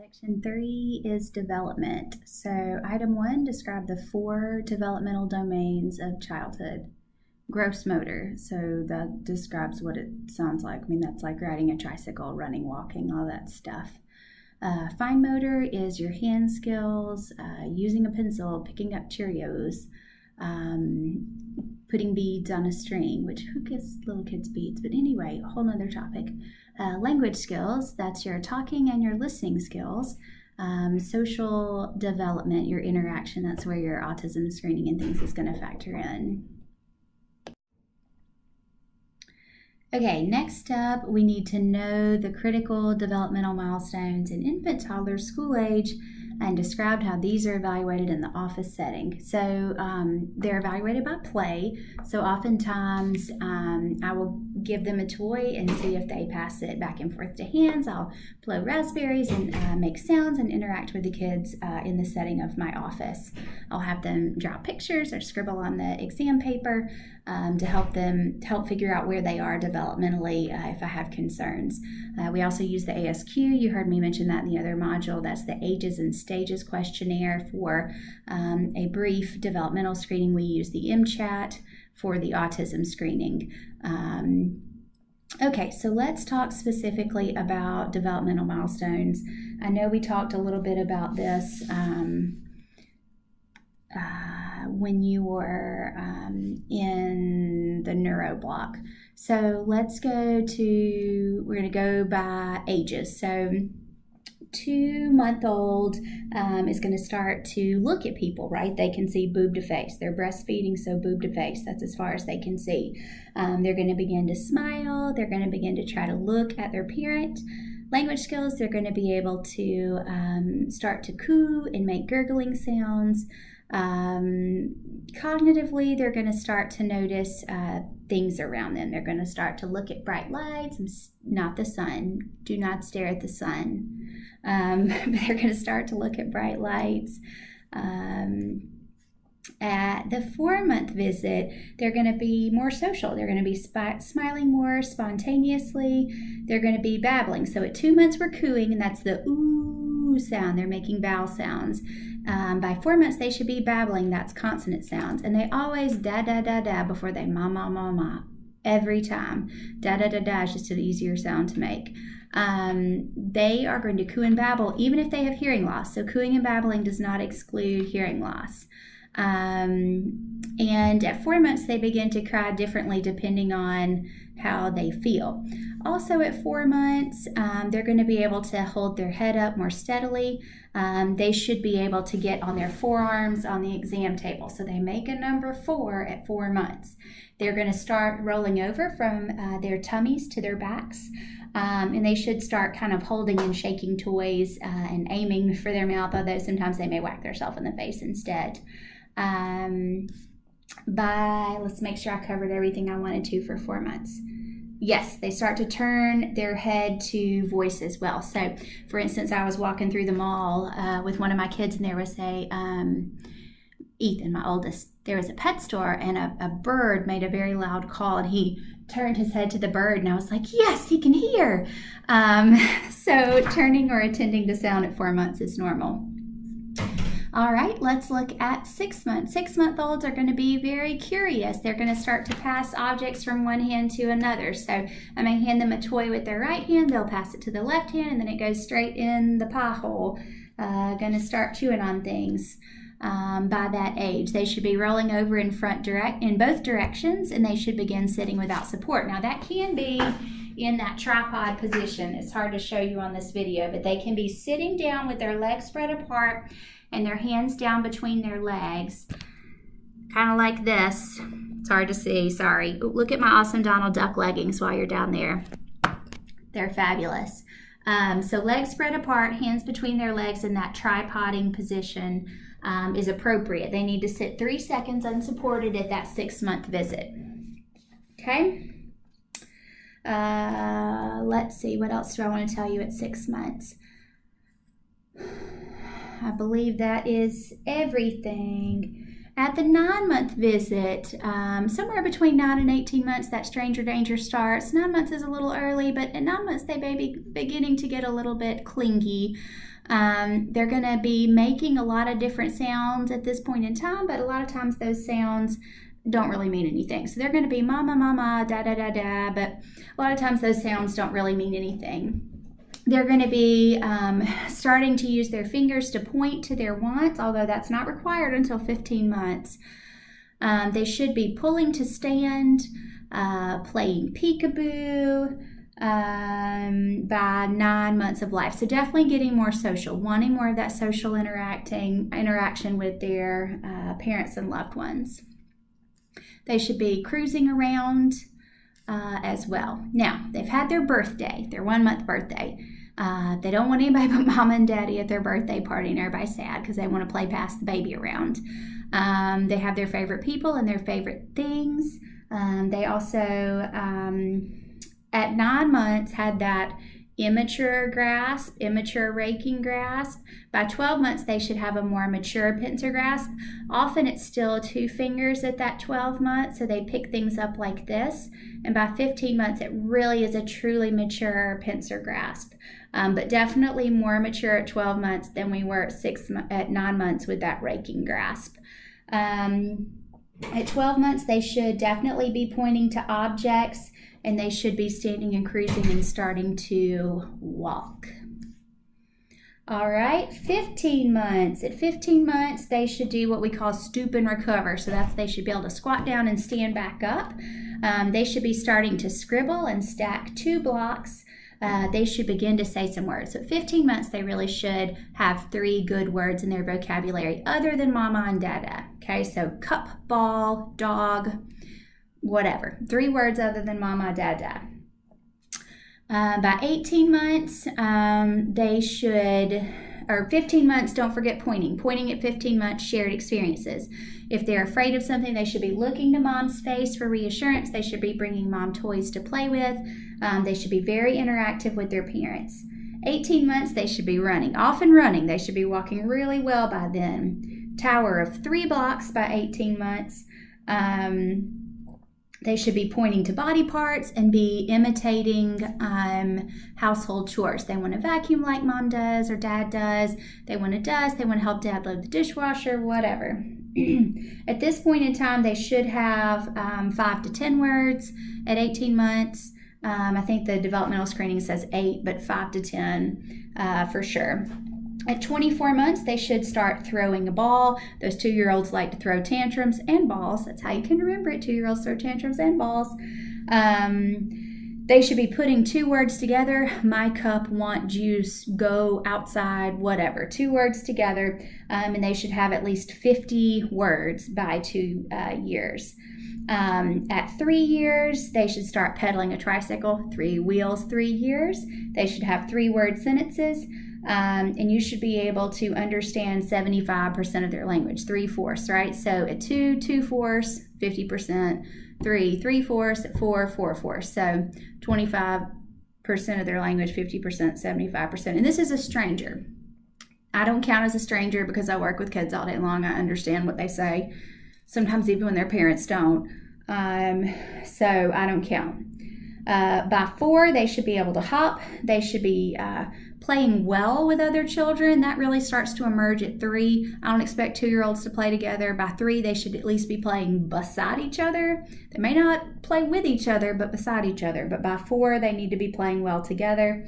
Section 3 is development. So item 1, describe the 4 developmental domains of childhood. Gross motor, so that describes what it sounds like. I mean, that's like riding a tricycle, running, walking, all that stuff. Fine motor is your hand skills, using a pencil, picking up Cheerios, putting beads on a string, which who gives little kids beads? But anyway, a whole nother topic. Language skills, that's your talking and your listening skills. Social development, your interaction, that's where your autism screening and things is going to factor in. Okay, next up, we need to know the critical developmental milestones in infant, toddler, school age, and describe how these are evaluated in the office setting. So they're evaluated by play. So oftentimes I will give them a toy and see if they pass it back and forth to hands. I'll blow raspberries and make sounds and interact with the kids in the setting of my office. I'll have them draw pictures or scribble on the exam paper to help figure out where they are developmentally if I have concerns. We also use the ASQ. You heard me mention that in the other module. That's the Ages and Stages questionnaire for a brief developmental screening. We use the MCHAT for the autism screening. Okay, so let's talk specifically about developmental milestones. I know we talked a little bit about this when you were in the neuro block. So let's we're going to go by ages. So 2-month-old is going to start to look at people, right? They can see boob to face. They're breastfeeding, so boob to face. That's as far as they can see. They're going to begin to smile. They're going to begin to try to look at their parent. Language skills, they're going to be able to start to coo and make gurgling sounds. Cognitively, they're going to start to notice things around them. They're going to start to look at bright lights, not the sun. Do not stare at the sun. But they're going to start to look at bright lights. At the 4-month visit, they're going to be more social. They're going to be smiling more spontaneously. They're going to be babbling. So at 2 months, we're cooing, and that's the ooh sound. They're making vowel sounds. By 4 months, they should be babbling. That's consonant sounds. And they always da, da, da, da before they ma, ma, ma, ma. Every time. Da, da, da, da is just an easier sound to make. They are going to coo and babble even if they have hearing loss. So cooing and babbling does not exclude hearing loss. And at 4 months, they begin to cry differently depending on how they feel. Also at 4 months, they're going to be able to hold their head up more steadily. They should be able to get on their forearms on the exam table. So they make a number 4 at 4 months. They're going to start rolling over from their tummies to their backs. And they should start kind of holding and shaking toys and aiming for their mouth, although sometimes they may whack themselves in the face instead. Let's make sure I covered everything I wanted to for 4 months. Yes, they start to turn their head to voice as well. So, for instance, I was walking through the mall with one of my kids, and there was Ethan, my oldest, there was a pet store, and a bird made a very loud call, and he turned his head to the bird, and I was like, yes, he can hear. So turning or attending to sound at 4 months is normal. All right, let's look at 6 months. 6-month-olds are going to be very curious. They're going to start to pass objects from one hand to another. So I may hand them a toy with their right hand, they'll pass it to the left hand, and then it goes straight in the pie hole. Going to start chewing on things. By that age, they should be rolling over in both directions, and they should begin sitting without support. Now that can be in that tripod position. It's hard to show you on this video, but they can be sitting down with their legs spread apart and their hands down between their legs, kind of like this. It's hard to see, sorry. Ooh, look at my awesome Donald Duck leggings while you're down there. They're fabulous. So legs spread apart, hands between their legs in that tripoding position is appropriate. They need to sit 3 seconds unsupported at that 6-month visit. Okay? Let's see, what else do I want to tell you at 6 months? I believe that is everything. At the 9-month visit, somewhere between 9 and 18 months, that stranger danger starts. 9 months is a little early, but at 9 months, they may be beginning to get a little bit clingy. They're going to be making a lot of different sounds at this point in time, but a lot of times those sounds don't really mean anything. So they're going to be mama, mama, da, da, da, da, but a lot of times those sounds don't really mean anything. They're going to be starting to use their fingers to point to their wants, although that's not required until 15 months. They should be pulling to stand, playing peekaboo by 9 months of life. So definitely getting more social, wanting more of that social interaction with their parents and loved ones. They should be cruising around as well. Now, they've had their birthday, their 1-month birthday. They don't want anybody but mama and daddy at their birthday party, and everybody's sad because they want to play pass the baby around. They have their favorite people and their favorite things. They also, at 9 months, had that immature grasp, immature raking grasp. By 12 months, they should have a more mature pincer grasp. Often it's still 2 fingers at that 12 months, so they pick things up like this. And by 15 months, it really is a truly mature pincer grasp. But definitely more mature at 12 months than we were at 9 months with that raking grasp. At 12 months, they should definitely be pointing to objects, and they should be standing and cruising and starting to walk. All right, 15 months. At 15 months, they should do what we call stoop and recover. So they should be able to squat down and stand back up. They should be starting to scribble and stack 2 blocks. They should begin to say some words. So at 15 months, they really should have 3 good words in their vocabulary other than mama and dada. Okay, so cup, ball, dog, whatever. 3 words other than mama, dada. By 18 months, they should, or 15 months, don't forget pointing. Pointing at 15 months, shared experiences. If they're afraid of something, they should be looking to mom's face for reassurance. They should be bringing mom toys to play with. They should be very interactive with their parents. 18 months, they should be running, often running. They should be walking really well by then. Tower of 3 blocks by 18 months. They should be pointing to body parts and be imitating household chores. They want to vacuum like mom does or dad does. They want to dust. They want to help dad load the dishwasher, whatever. At this point in time, they should have 5 to 10 words at 18 months. I think the developmental screening says 8, but 5 to 10 for sure. At 24 months, they should start throwing a ball. Those 2-year-olds like to throw tantrums and balls. That's how you can remember it. 2-year-olds throw tantrums and balls. They should be putting 2 words together. My cup, want juice, go outside, whatever. 2 words together. And they should have at least 50 words by 2 years. At 3 years, they should start pedaling a tricycle. 3 wheels, 3 years. They should have 3-word sentences. And you should be able to understand 75% of their language, 3/4, right? So at 2, 2/4, 50%, 3, 3/4, at 4, 4/4. So 25% of their language, 50%, 75%. And this is a stranger. I don't count as a stranger because I work with kids all day long. I understand what they say, sometimes even when their parents don't. So I don't count. By 4, they should be able to hop. They should be playing well with other children. That really starts to emerge at 3. I don't expect 2-year-olds to play together. By 3, they should at least be playing beside each other. They may not play with each other, but beside each other. But by 4, they need to be playing well together.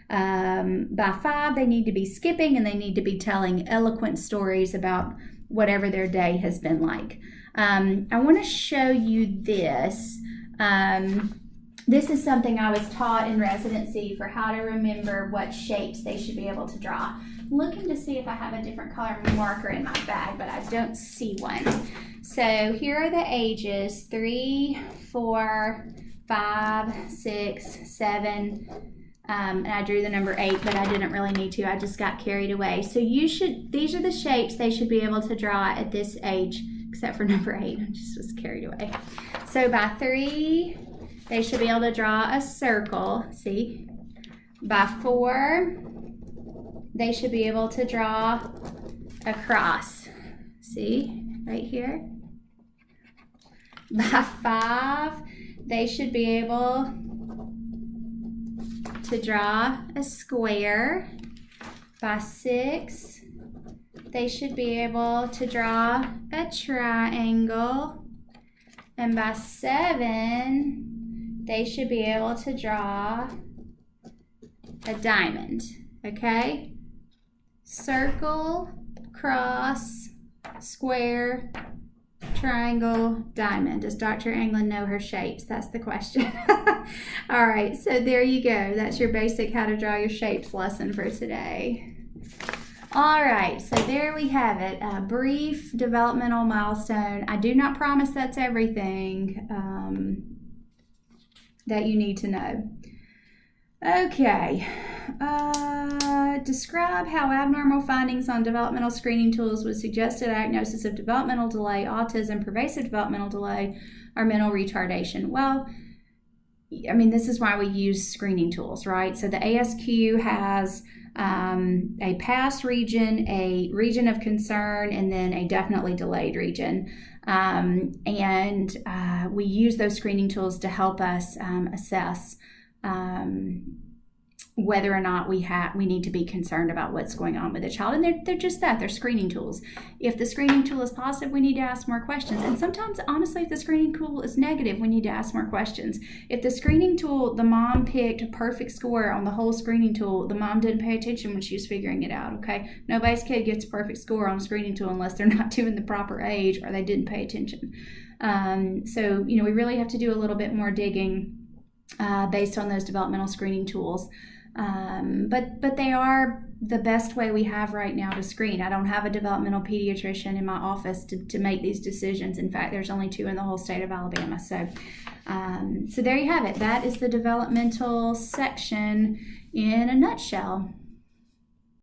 By 5, they need to be skipping, and they need to be telling eloquent stories about whatever their day has been like. I want to show you this. This is something I was taught in residency for how to remember what shapes they should be able to draw. I'm looking to see if I have a different color marker in my bag, but I don't see one. So here are the ages, 3, 4, 5, 6, 7, and I drew the number 8, but I didn't really need to. I just got carried away. So these are the shapes they should be able to draw at this age, except for number 8. I just was carried away. So by 3, they should be able to draw a circle, see? By 4, they should be able to draw a cross, see? right here. By 5, they should be able to draw a square. By 6, they should be able to draw a triangle. And by 7, they should be able to draw a diamond, okay? Circle, cross, square, triangle, diamond. Does Dr. Anglin know her shapes? That's the question. All right, so there you go. That's your basic how to draw your shapes lesson for today. All right, so there we have it, a brief developmental milestone. I do not promise that's everything that you need to know. Okay, describe how abnormal findings on developmental screening tools would suggest a diagnosis of developmental delay, autism, pervasive developmental delay, or mental retardation. Well, I mean, this is why we use screening tools, right? So the ASQ has a past region, a region of concern, and then a definitely delayed region. We use those screening tools to help us assess whether or not we need to be concerned about what's going on with the child. And they're just that, they're screening tools. If the screening tool is positive, we need to ask more questions. And sometimes, honestly, if the screening tool is negative, we need to ask more questions. If the screening tool, the mom picked a perfect score on the whole screening tool, the mom didn't pay attention when she was figuring it out, okay? Nobody's kid gets a perfect score on a screening tool unless they're not doing the proper age or they didn't pay attention. So, we really have to do a little bit more digging based on those developmental screening tools. But they are the best way we have right now to screen. I don't have a developmental pediatrician in my office to make these decisions. In fact, there's only 2 in the whole state of Alabama. So there you have it. That is the developmental section in a nutshell.